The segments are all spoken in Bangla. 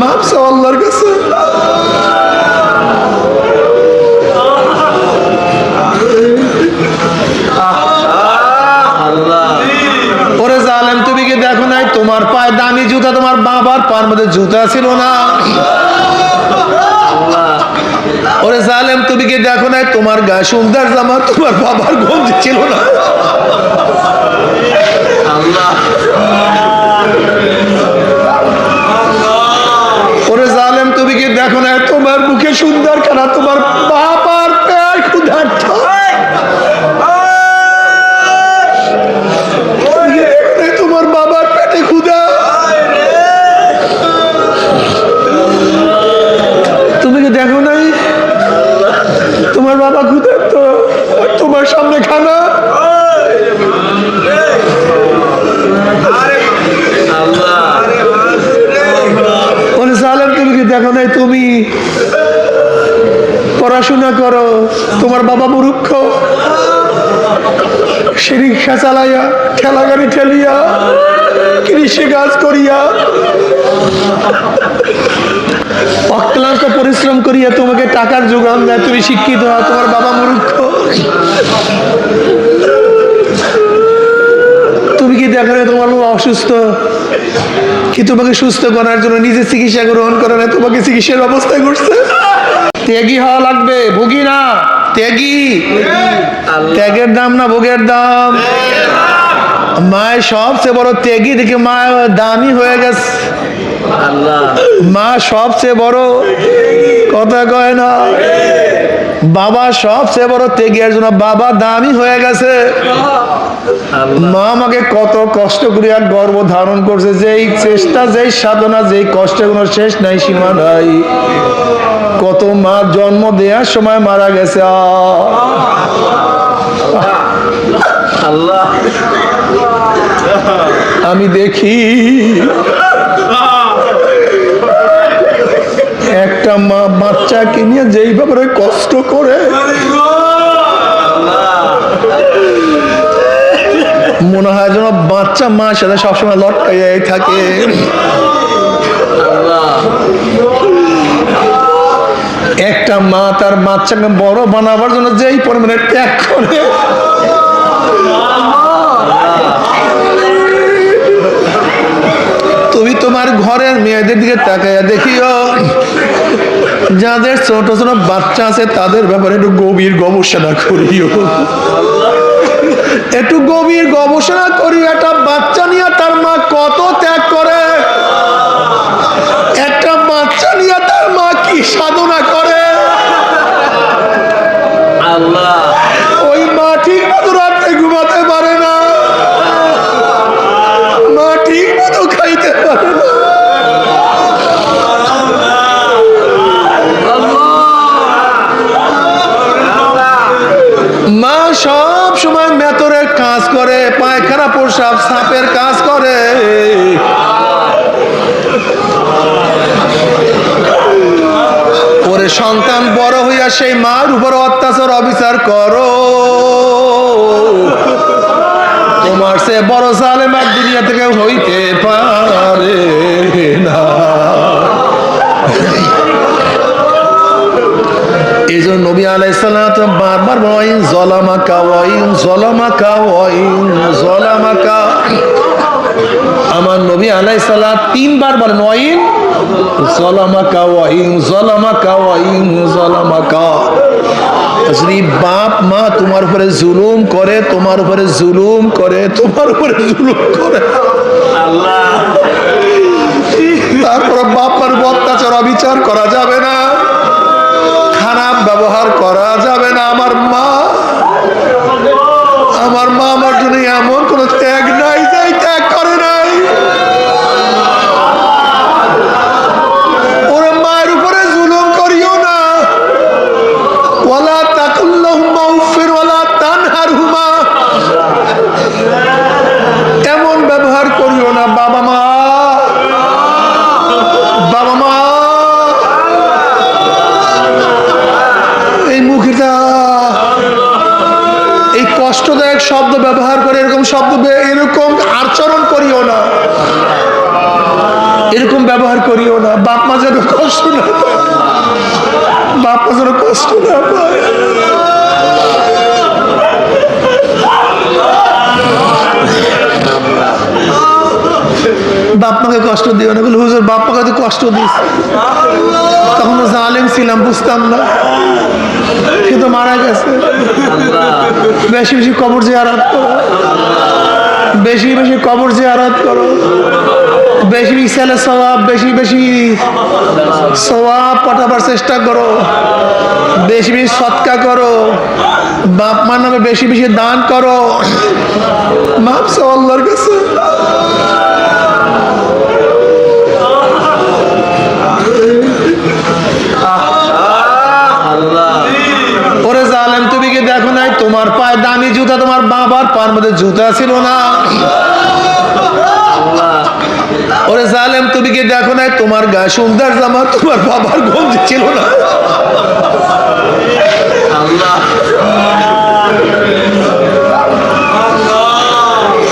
মাপ চাও আল্লাহর কাছে। ওরে জালেম, তুমি কি দেখো নাই তোমার পায়ে দামি জুতা, তোমার বাবার পায়ের মধ্যে জুতা ছিল না? ওরে জালেম, তুমি কি দেখো নাই তোমার গায়ে সুন্দর জামা, তোমার বাবার গঞ্জি ছিল না? ওরে জালেম, তুমি কি দেখো নাই তোমার মুখে সুন্দর খানা, তোমার বাবার পেট ক্ষুধার্ত? তোমার বাবার পেটে ক্ষুধা, তুমি কি দেখো নাই তোমার বাবা ক্ষুধার্ত, তোমার সামনে খানা? ওরে জালেম, তুমি কি দেখো নাই তুমি পড়াশোনা করো, তোমার বাবা মূর্খ, সে রিক্সা চালাইয়া, ঠেলা গাড়ি ঠেলিয়া, কৃষি কাজ করিয়া, অক্লান্ত পরিশ্রম করিয়া তোমাকে টাকার যোগান দেয়, তুমি শিক্ষিত হও, তোমার বাবা মূর্খ। তুমি কি দেখো না তোমার বাবা অসুস্থ, কি তোমাকে সুস্থ করার জন্য নিজে চিকিৎসা গ্রহণ করে না, তোমাকে চিকিৎসার ব্যবস্থা করছে? ত্যাগী হওয়া লাগবে, ভোগী না, ত্যাগী। ত্যাগের দাম না ভোগের দাম? মায়ের সবচেয়ে বড় ত্যাগী দেখে মা দামি হয়ে গেছে। মা সবচেয়ে বড়, কথা কয় না? বাবা সবচেয়ে বড় ত্যাগী, এর জন্য বাবা দামি হয়ে গেছে। মা আমাকে কত কষ্ট করিয়া গর্ভ ধারণ করছে, যেই চেষ্টা, যেই সাধনা, যেই কষ্টের কোনো শেষ নাই, সীমা নাই। কত মা জন্ম দেওয়ার সময় মারা গেছে। আল্লাহ, আমি দেখি একটা মা বাচ্চাকে নিয়ে যেই ব্যাপারে কষ্ট করে, মনে হয় যেন বাচ্চা মার সাথে সবসময় লটকাইয়াই থাকে। একটা মা তার বাচ্চাকে বড় বানাবার জন্য যেই পরিমাণে ত্যাগ করে, তুমি তোমার ঘরের মেয়েদের দিকে তাকাইয়া দেখিও, যাদের ছোট ছোট বাচ্চা আছে তাদের ব্যাপারে একটু গভীর গবেষণা করিও, একটু গভীর গবেষণা করি। একটা বাচ্চা নিয়ে তার মা কত ত্যাগ করে, একটা বাচ্চা নিয়ে তার মা কি সাধনা করে। আল্লাহ, ওই মা ঠিক মতো রাত্রে ঘুমাতে পারে না, মা ঠিক মতো খাইতে পারে না। মা সব সময় মেতরের কাজ করে, পায়খানা প্রসাব সাপের কাজ করে। ওরে সন্তান বড় হইয়া সেই মার উপর অত্যাচার অবিচার করো, তোমার সে বড় জালেম আর দুনিয়া থেকে হইতে পারে না। এই জন্য নবী আলাইহিস সালাম বারবার বলেন, জলামাকা ওয়াইন জলামাকা ওয়াইন জলামাকা। আমার নবী আলাইহিস সালাম তিনবার বলেন, ওয়াইন জলামাকা ওয়াইন জলামাকা ওয়াইন জলামাকা। যদি বাপ মা তোমার উপরে জুলুম করে, তোমার উপরে জুলুম করে, তোমার উপরে জুলুম করে, আল্লাহ, তারপর বাপ মার অত্যাচার অবিচার করা যাবে না, খারাপ ব্যবহার করা যাবে না। আমার মা আমার জন্য এমন কোন ত্যাগ নাই যে ত্যাগ করে নাই। ওরে মায়ের উপরে জুলুম করিও না, ওয়ালা তাকুল্লাহুমা উফির ওয়ালা তানহারহুমা, এমন ব্যবহার করিও না। বাবা মা এই মুখটা এই কষ্টদায়ক শব্দ ব্যবহার করে, এরকম শব্দ মা যেন কষ্ট না পায়, বাপ মা যেন কষ্ট না পায়। বাপ মাকে কষ্ট দিও না। বলে হুজুর বাপ মাকে তো কষ্ট দিস, তখন তো জালেম ছিলাম, বুঝতাম না, সে তো মারা গেছে। বেশি বেশি কবর জিয়ারত করো, বেশি বেশি কবর জিয়ারত করো, বেশি বেশি ছেলে সওয়াব, বেশি বেশি সওয়াব পাঠাবার চেষ্টা করো, বেশি বেশি সৎকা করো, বাপ মার নামে বেশি বেশি দান করো, মাপ চাও আল্লাহর কাছে। ওরে জালেম, তুমি কি দেখো নাই তোমার পায়ে দামি জুতা, তোমার বাবার পায়ের মধ্যে জুতা ছিল না? ওরে জালেম, তুমি কি দেখো নাই তোমার গায়ে সুন্দর জামা, তোমার বাবার গঞ্জি ছিল না?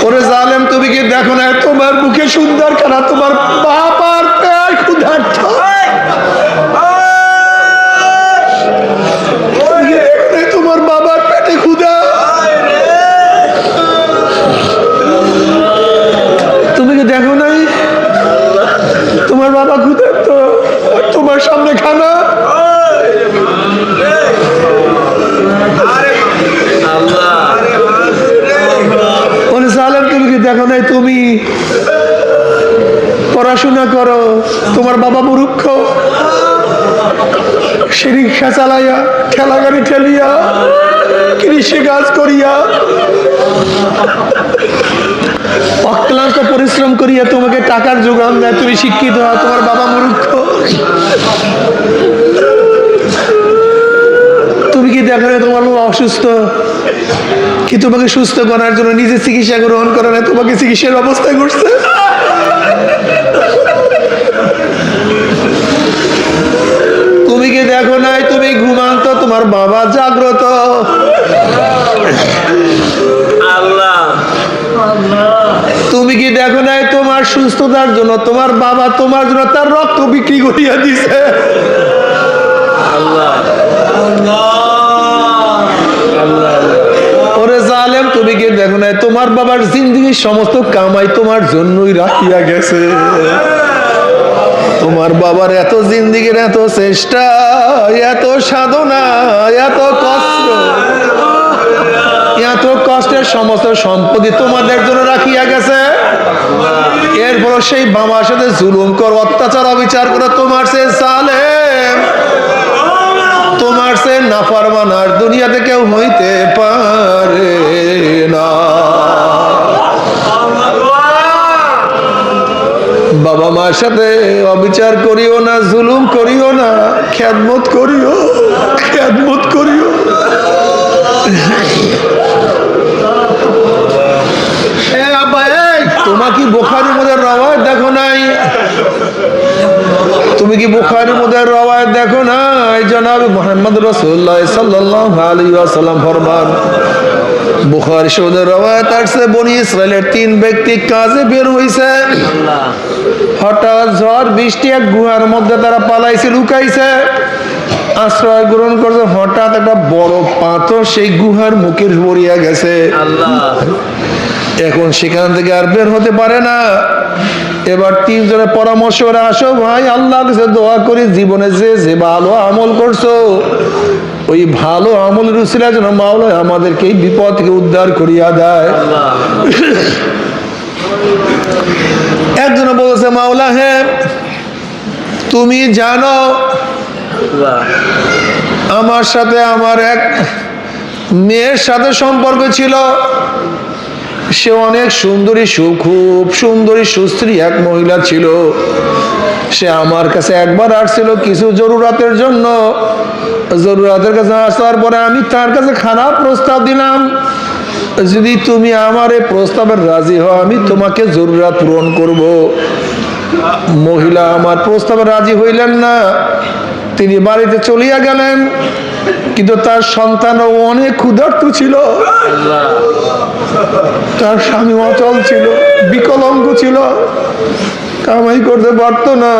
ওরে জালেম, তুমি কি দেখো নাই তোমার মুখে সুন্দর খানা, তোমার বাবার পেট ক্ষুধার্ত? তোমার বাবার পেটে ক্ষুধা, তুমি কি দেখো নাই তোমার বাবা ক্ষুধার্ত, তোমার সামনে খানা? ওরে জালেম, তুমি কি দেখো নাই তুমি পড়াশোনা করো, তোমার বাবা মূর্খ, সে রিক্সা চালাইয়া, ঠেলা গাড়ি ঠেলিয়া, কৃষি কাজ করিয়া, অক্লান্ত পরিশ্রম করিয়া তোমাকে টাকার যোগান দেয়, তুমি শিক্ষিত হও, তোমার বাবা মূর্খ। তুমি কি দেখো না তোমার বাবা অসুস্থ, কি তোমাকে সুস্থ করার জন্য নিজে চিকিৎসা গ্রহণ করে না, তোমাকে চিকিৎসার ব্যবস্থা করছে? তুমি কি দেখো নাই তুমি ঘুমান্ত, তোমার বাবা জাগ্রত? তুমি কি দেখো নাই তোমার সুস্থতার জন্য তোমার বাবা তোমার জন্য তার রক্ত বিক্রি করিয়া দিছে? ওরে জালেম, তুমি কি দেখো নাই তোমার বাবার জিন্দেগির সমস্ত কামাই তোমার জন্যই রাখিয়া গেছে? তোমার বাবার এত জিন্দেগির এত চেষ্টা, এত সাধনা, এত কষ্ট, এত কষ্টের সমস্ত সম্পত্তি তোমাদের জন্য রাখিয়া গেছে। এরপর সেই বাবার সাথে জুলুম করো, অত্যাচার অবিচার করো, তোমার সে জালেম, তোমার সে নাফরমান আর দুনিয়াতে কেউ হইতে পারে না। বাবা মার সাথে অবিচার করিও না, জুলুম করিও না, খেদমত করিও, খেদমত করিও। তোমার কি বুখারীর মধ্যে রওয়ায়াত দেখো নাই? তুমি কি বুখারীর মধ্যে রওয়ায়াত দেখো নাই? জনাব মুহাম্মদ রাসূলুল্লাহ সাল্লাল্লাহু আলাইহি ওয়াসাল্লাম ফরমান, বুখারী শরীফের রওয়ায়াত আছে, বনি ইসরাইলের 3 ব্যক্তি কাজে বের হইছে, হঠাৎ ঝড় বৃষ্টি, এক গুহার মধ্যে তারা পালাইছে, লুকাইছে, আশ্রয় গ্রহণ করছে। হঠাৎ একটা বড় পাথর সেই গুহার মুখে পড়িয়া গেছে। এখন সেখান থেকে আর বের হতে পারে না। এবার 3 জনের পরামর্শ করে, আসো ভাই আল্লাহর কাছে দোয়া করি, জীবনে যে যে ভালো আমল করছো ওই ভালো আমলের উসিলায় যেন মাওলা আমাদেরকে এই বিপদ থেকে উদ্ধার করিয়া দেয়। একজন বলেছে, মাওলা হে তুমি জানো আমার সাথে আমার এক মেয়ের সাথে সম্পর্ক ছিল, সে অনেক সুন্দরী, খুব সুন্দরী সুস্ত্রী এক মহিলা ছিল। সে আমার কাছে একবার আসছিল কিছু জরুরাতের জন্য। জরুরাতের কাছে আসার পরে আমি তার কাছে খারাপ প্রস্তাব দিলাম, যদি তুমি আমার এই প্রস্তাবে রাজি হও আমি তোমাকে জরুরাত পূরণ করব। মহিলা আমার প্রস্তাবে রাজি হইলেন না, তিনি বাড়িতে চলিয়া গেলেন। কিন্তু তার সন্তানও অনেক ক্ষুধার্ত ছিল, তার স্বামী অচল ছিল, বিকলাঙ্গ ছিল, কামাই করতে পারত না।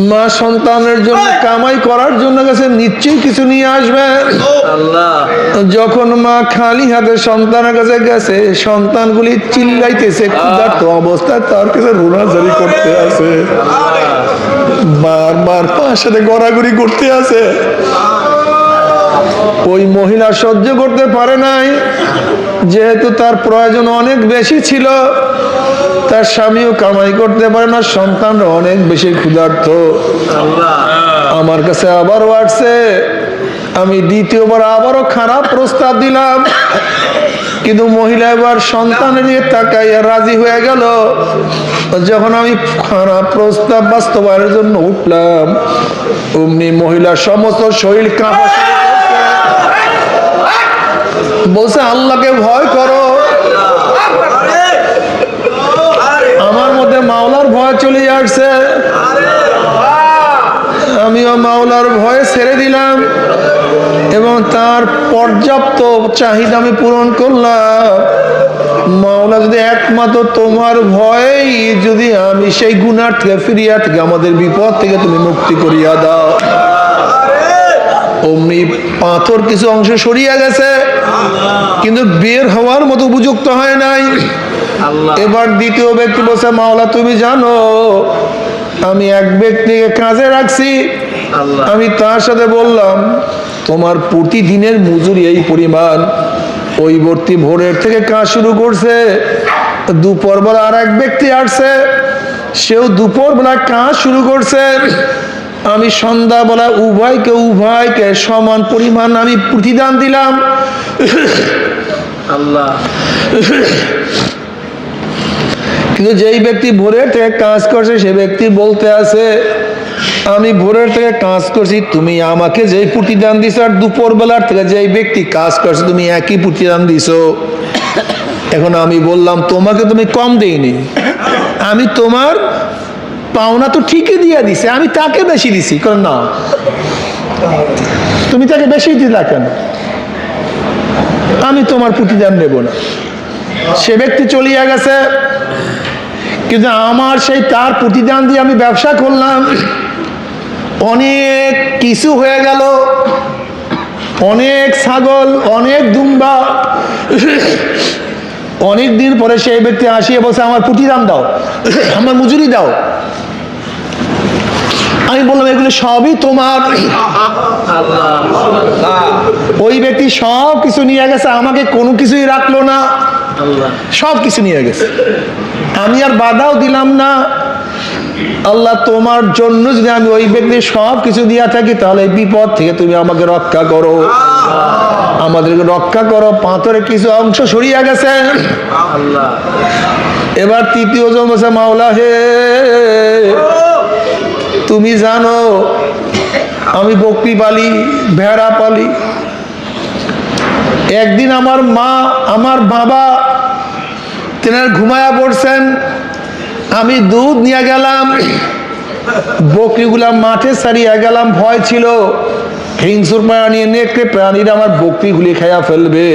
মা সন্তানের জন্য কামাই করার জন্য গেছে, নিশ্চয়ই কিছু নিয়ে আসবে। যখন মা খালি হাতে সন্তানের কাছে গেছে, সন্তানগুলি চিল্লাইতেছে, ক্ষুধার্ত অবস্থায় তার কাছে রোনাজারি করতে আছে, বারবার তার সাথে গড়াগড়ি করতে আছে। ওই মহিলা সহ্য করতে পারে নাই, যেহেতু তার প্রয়োজন অনেক বেশি ছিল, তার স্বামীও কামাই করতে পারে না, সন্তানরা অনেক বেশি ক্ষুধার্ত। আমার কাছে আবারও আসছে, আমি দ্বিতীয়বার আবারও খারাপ প্রস্তাব দিলাম, কিন্তু মহিলা এবার সন্তানের দিকে তাকাইয়া রাজি হয়ে গেল। যখন আমি খারাপ প্রস্তাব বাস্তবায়নের জন্য উঠলাম, অমনি মহিলার সমস্ত শরীর কাঁপা, বলছে আল্লাহকে ভয় করো। আমার মধ্যে মাওলার ভয় চলে আসছে, আমিও মাওলার ভয় ছেড়ে দিলাম এবং তার পর্যাপ্ত চাহিদা আমি পূরণ করলাম। মাওলা যদি একমাত্র তোমার ভয়েই যদি আমি সেই গুনাহ থেকে ফিরিয়া থেকে আমাদের বিপদ থেকে তুমি মুক্তি করিয়া দাও। অমনি পাথর কিছু অংশ সরিয়া গেছে, কিন্তু বের হওয়ার মতো উপযুক্ত হয় নাই। এবার দ্বিতীয় ব্যক্তি বলছে, মাওলা তুমি জানো আমি এক ব্যক্তিকে কাজে রাখছি, আমি তার সাথে বললাম তোমার প্রতিদিনের মজুরি এই পরিমাণ। ওই ব্যক্তি ভোরের থেকে কাজ শুরু করছে, দুপুর বেলা আর এক ব্যক্তি আসছে, সেও দুপুর বেলা কাজ শুরু করছে। আমি সন্ধ্যাবেলা উভয়কে সমান পরিমাণ আমি প্রতিদান দিলাম। আল্লাহ, কিন্তু যেই ব্যক্তি ভোরের থেকে কাজ করছে সে ব্যক্তি বলতে আছে, আমি ভোরের থেকে কাজ করছি, তুমি আমাকে যেই প্রতিদান দিছো আর দুপুর বেলার থেকে যেই ব্যক্তি কাজ করছে তুমি একই প্রতিদান দিছো। এখন আমি বললাম তোমাকে তুমি কম দেইনি, আমি তোমার পাওনা তো ঠিকই দিয়ে দিছে, আমি তাকে বেশি দিছি। কারণ না, তুমি তাকে বেশি দিলা কেন? আমি তোমার প্রতিদান নেব না। সে ব্যক্তি চলিয়া গেছে, কিন্তু আমার সেই তার প্রতিদান দিয়ে আমি ব্যবসা করলাম, অনেক কিছু হয়ে গেল, অনেক ছাগল, অনেক দুম্বা। অনেক দিন পরে সেই ব্যক্তি আসিয়া বলছে আমার প্রতিদান দাও, আমার মজুরি দাও। আমি বললাম এগুলো সবই তোমার। ওই ব্যক্তি সব কিছু নিয়ে গেছে, আমাকে কোনো কিছুই রাখলো না, সব কিছু নিয়ে গেছে। আমি আর বাধাও দিলাম না। আল্লাহ তোমার জন্য যদি আমি ওই ব্যক্তি সব কিছু দিয়া থাকি, তাহলে এই বিপদ থেকে তুমি আমাকে রক্ষা করো, আমাদেরকে রক্ষা করো। পাথরে কিছু অংশ সরিয়া গেছে। এবার তৃতীয় জন বলছে, মাওলা হে তুমি জানো আমি বকরি পালি, ভেড়া পালি। একদিন আমার মা, আমার বাবা তেনার ঘুমায়া পড়ছেন, আমি দুধ নিয়ে গেলাম, বকরিগুলা মাঠে ছাড়িয়া গেলাম, ভয় ছিল হিংস্র প্রাণী, নেকড়ে প্রাণীরা আমার বকরিগুলি খাইয়া ফেলবে।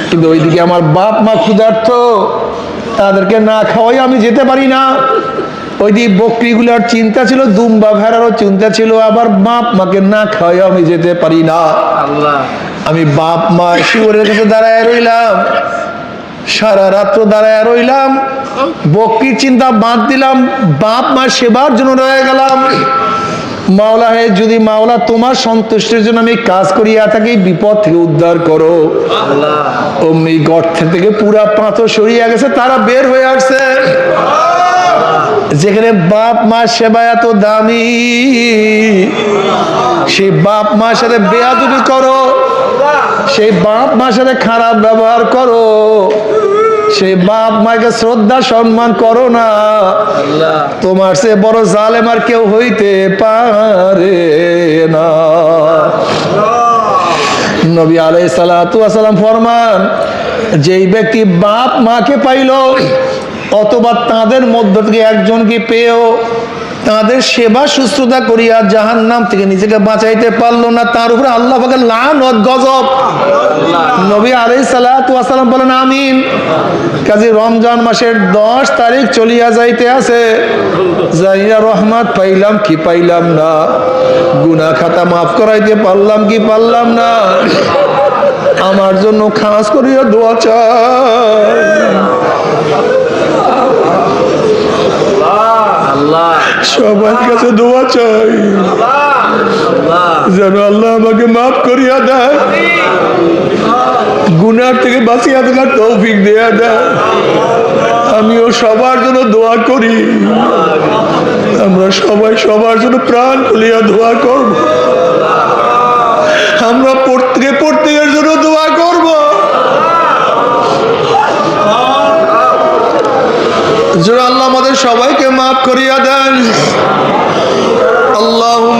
কিন্তু ওইদিকে আমার বাপ মা ক্ষুধার্ত, তাদেরকে না খাওয়াই আমি যেতে পারি না। ওইদিকে বকরিগুলার চিন্তা ছিল, দুম্বা ভেড়ারও চিন্তা ছিল, আবার বাপ মাকে না খাওয়াই আমি যেতে পারি না। আমি বাপ মা শিওরের কাছে দাঁড়ায় রইলাম, সারা রাত্র দাঁড়ায় রইলাম, বকরির চিন্তা বাদ দিলাম, বাপ মা সেবার জন্য রয়ে গেলাম। মাওলা হে যদি মাওলা তোমার সন্তুষ্টির জন্য আমি কাজ করিয়া থাকি, বিপদ থেকে উদ্ধার করো। অমনি গর্ত থেকে পুরা পাথর সরিয়া গেছে, তারা বের হয়ে আসছে। যেখানে বাপ মা সেবা এত দামি, সেই বাপ মার সাথে বেয়াদবি করো, সেই বাপ মার সাথে খারাপ ব্যবহার করো, সেই বাপ মাকে শ্রদ্ধা সম্মান করো না, তোমার সে বড় জালেম আর কেউ হইতে পারে না। নবী আলাইহিস সালাতু ওয়াস সালাম ফরমান, যেই ব্যক্তি বাপ মাকে পাইল অথবা তাদের মধ্য থেকে একজনকে পেয়েও তাদের সেবা শুশ্রূষা করিয়া জাহান্নাম থেকে নিজেকে বাঁচাইতে পারলো না, তার উপরে আল্লাহ পাকের লানত গজব। নবী আলাইহিস সালাতু ওয়াস সালাম বলেন আমিন। কাজে রমজান মাসের 10 তারিখ চলিয়া যাইতে আছে, যাইয়া রহমত পাইলাম কি পাইলাম না, গুনাহ খাতা মাফ করাইতে পারলাম কি পারলাম না, আমার জন্য খাস করিয়া দোয়া চাই। সবার কাছে দোয়া চাই যেন আল্লাহ আমাকে মাফ করিয়া দেয়, গুনার থেকে বাঁচিয়া থাকার তৌফিক দেয়া দেয়। আমিও সবার জন্য দোয়া করি, আমরা সবাই সবার জন্য প্রাণ খুলিয়া দোয়া করব, আমরা প্রত্যেকের জন্য দোয়া করব। যেন আল্লাহ আমাদের সবাইকে মাফ করিয়া দেন। আল্লাহুম্মা